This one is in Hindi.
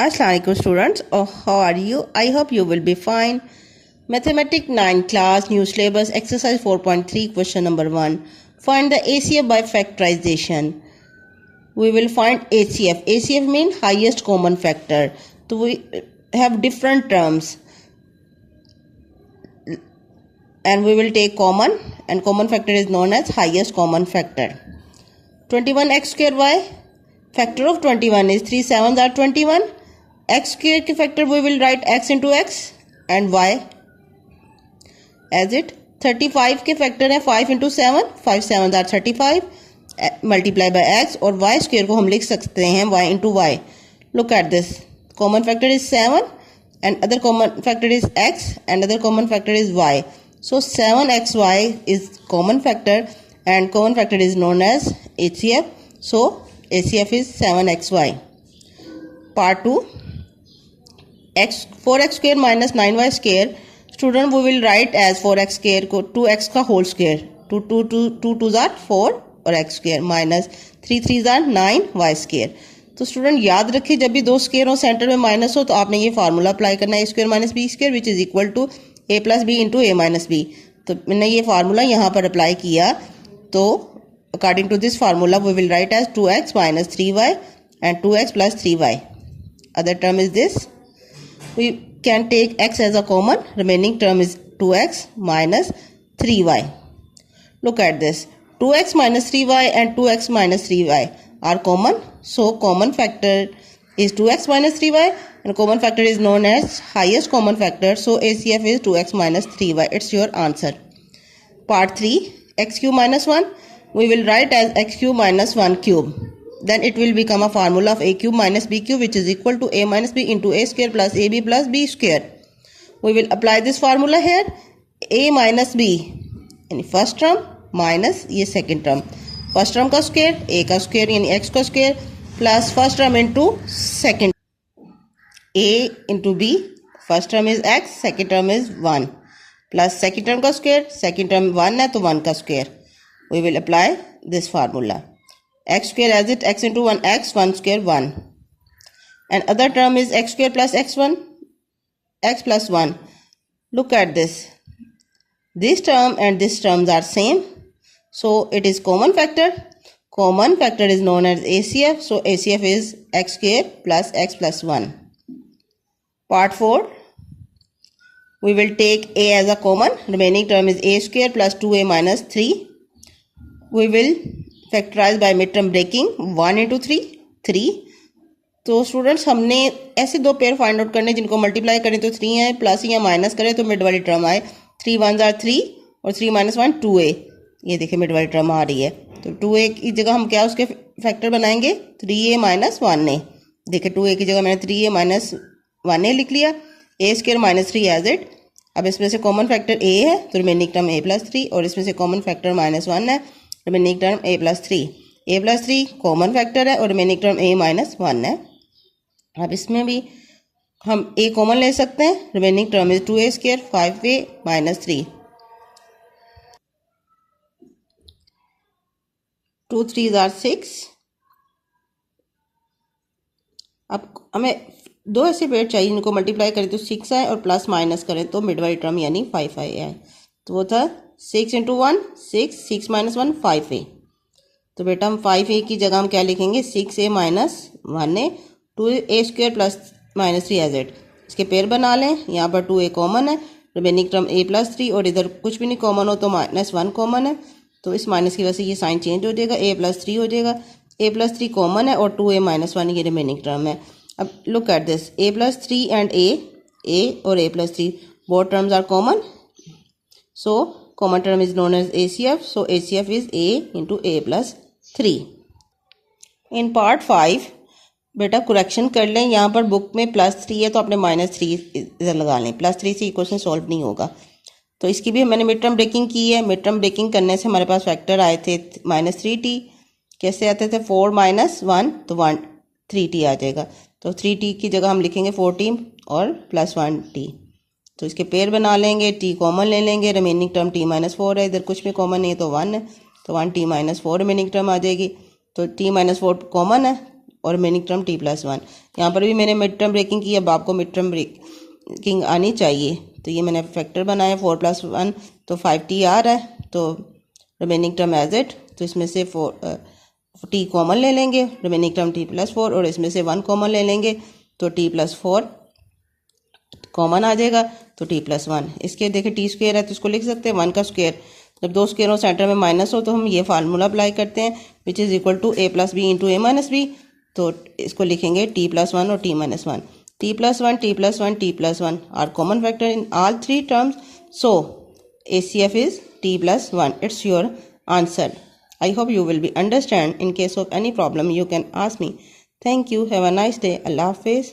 Assalamualaikum students. How are you? I hope you will be fine. Mathematics 9 class new syllabus exercise 4.3 question number 1. Find the ACF by factorization. We will find ACF. ACF means highest common factor. So we have different terms and we will take common, and common factor is known as highest common factor. 21x square y, factor of 21 is 3 7s are 21. X square के factor we will write x into x and y as it. 35 के factor है 5 into 7, 5 7s are 35 multiply by x, और y square को हम लिख सकते हैं y into y. Look at this, common factor is 7 and other common factor is x and other common factor is y. So 7xy is common factor and common factor is known as HCF. So HCF is 7xy. Part 2, 4x square minus 9y square. Student, we will write as 4x square को 2x का whole square, 2 2s are 4 और x square minus 3 3s are 9y square. तो स्टूडेंट याद रखिए, जब भी दो स्क्वायर हो सेंटर में माइनस हो तो आपने ये फार्मूला अप्लाई करना है, a square minus b square which is equal to a plus b into a minus b. तो मैंने ये फार्मूला यहाँ पर अप्लाई किया. तो according to this formula we will write as 2x minus 3y and 2x plus 3y. Other term is this, we can take x as a common, remaining term is 2x minus 3y. Look at this, 2x minus 3y and 2x minus 3y are common, so common factor is 2x minus 3y and common factor is known as highest common factor, so ACF is 2x minus 3y. It's your answer. Part 3, x cube minus 1, we will write as x cube minus 1 cube. Then it will become a formula of a cube minus b cube which is equal to a minus b into a square plus ab plus b square. We will apply this formula here. A minus b यानी first term minus ये second term. First term का square, a का square यानी x का square plus first term into second. A into b, first term is x, second term is 1 plus second term का square, second term 1 है तो 1 का square. We will apply this formula. X square as it, x into 1 x, 1 square 1, and other term is x square plus x1, x plus 1. Look at this, this term and this terms are same, so it is common factor. Common factor is known as ACF, so ACF is x square plus x plus 1. Part 4, we will take a as a common, remaining term is a square plus 2a minus 3. We will factorize by mid term breaking 1 into 3 3. तो स्टूडेंट्स हमने ऐसे दो पेयर फाइंड आउट करने जिनको मल्टीप्लाई करें तो 3 है, प्लस या माइनस करें तो मिड वाली टर्म आए. 3 1s are 3 और 3 minus 1 2a. ये देखिए मिड वाली टर्म आ रही है, तो 2a की जगह हम क्या उसके फैक्टर बनाएंगे 3a माइनस 1a. देखिए 2a की जगह मैंने 3a माइनस 1a लिख लिया. a square minus 3 as it. अब इसमें से कॉमन फैक्टर a है तो रिमेनिंग टर्म a प्लस 3, और इसमें से कॉमन फैक्टर माइनस 1 है, remaining term a plus 3. a plus 3 common factor है और रिमेनिंग टर्म a माइनस 1 है. अब इसमें भी हम a कॉमन ले सकते हैं, remaining term is 2a square 5a minus 3. 2 3s are 6. अब हमें दो ऐसे पेयर चाहिए जिनको मल्टीप्लाई करें तो 6 आए और प्लस माइनस करें तो मिड वाली टर्म यानी 5 आए. तो वो था 6 into 1 6, 6 minus 1 5a. तो बेटा हम 5a की जगह हम क्या लिखेंगे 6a minus 1a, 2a square plus minus 3 as it. इसके पेयर बना लें, यहाँ पर 2a कॉमन है, रिमेनिंग टर्म a प्लस 3, और इधर कुछ भी नहीं कॉमन हो तो माइनस 1 कॉमन है, तो इस माइनस की वजह से ये साइन चेंज हो जाएगा, a प्लस 3 हो जाएगा. a प्लस 3 कॉमन है और 2a माइनस 1 ये रिमेनिंग टर्म है. अब look at this, a plus 3 and a और a plus 3 both terms are common, so common term is known as ACF, so ACF is a into a plus 3. In part 5 बेटा करेक्शन कर लें, यहाँ पर बुक में प्लस 3 है तो आपने माइनस 3 इधर लगा लें, प्लस 3 से क्वेश्चन सॉल्व नहीं होगा. तो इसकी भी मैंने मिड टर्म ब्रेकिंग की है. मिड टर्म ब्रेकिंग करने से हमारे पास फैक्टर आए थे माइनस 3t. कैसे आते थे 4 minus 1 तो 3t आ जाएगा, तो 3t की जगह हम लिखेंगे 4t और प्लस 1t. तो इसके पेयर बना लेंगे, t कॉमन ले लेंगे, रिमेनिंग टर्म t माइनस 4 है, इधर कुछ भी कॉमन नहीं है तो 1 है, तो 1t माइनस 4 रिमेनिंग टर्म आ जाएगी. तो t माइनस 4 कॉमन है और रिमेनिंग टर्म t+1। यहाँ पर भी मैंने मिड टर्म ब्रेकिंग की, अब आपको मिड टर्म ब्रेकिंग आनी चाहिए। तो ये मैंने फैक्टर बनाया 4 + 1 तो 5t आ रहा है। तो रिमेनिंग टर्म एज इट, तो इसमें से t कॉमन ले लेंगे, रिमेनिंग टर्म t+4 और इसमें से 1 कॉमन ले लेंगे तो t+4 कॉमन आ जाएगा तो t+1। इसके देखिए t स्क्वायर है तो इसको लिख सकते हैं 1 का स्क्वायर। जब दो स्क्वायर हो सेंटर में माइनस हो तो हम ये फार्मूला अप्लाई करते हैं which is equal to a + b into a - b। तो इसको लिखेंगे t+1 और t-1। t+1 t+1 t+1 are common factor in all three terms, so ACF is t+1. It's your answer. I hope you will be understand. In case of any problem you can ask me. Thank you. Have a nice day. Allah Hafiz.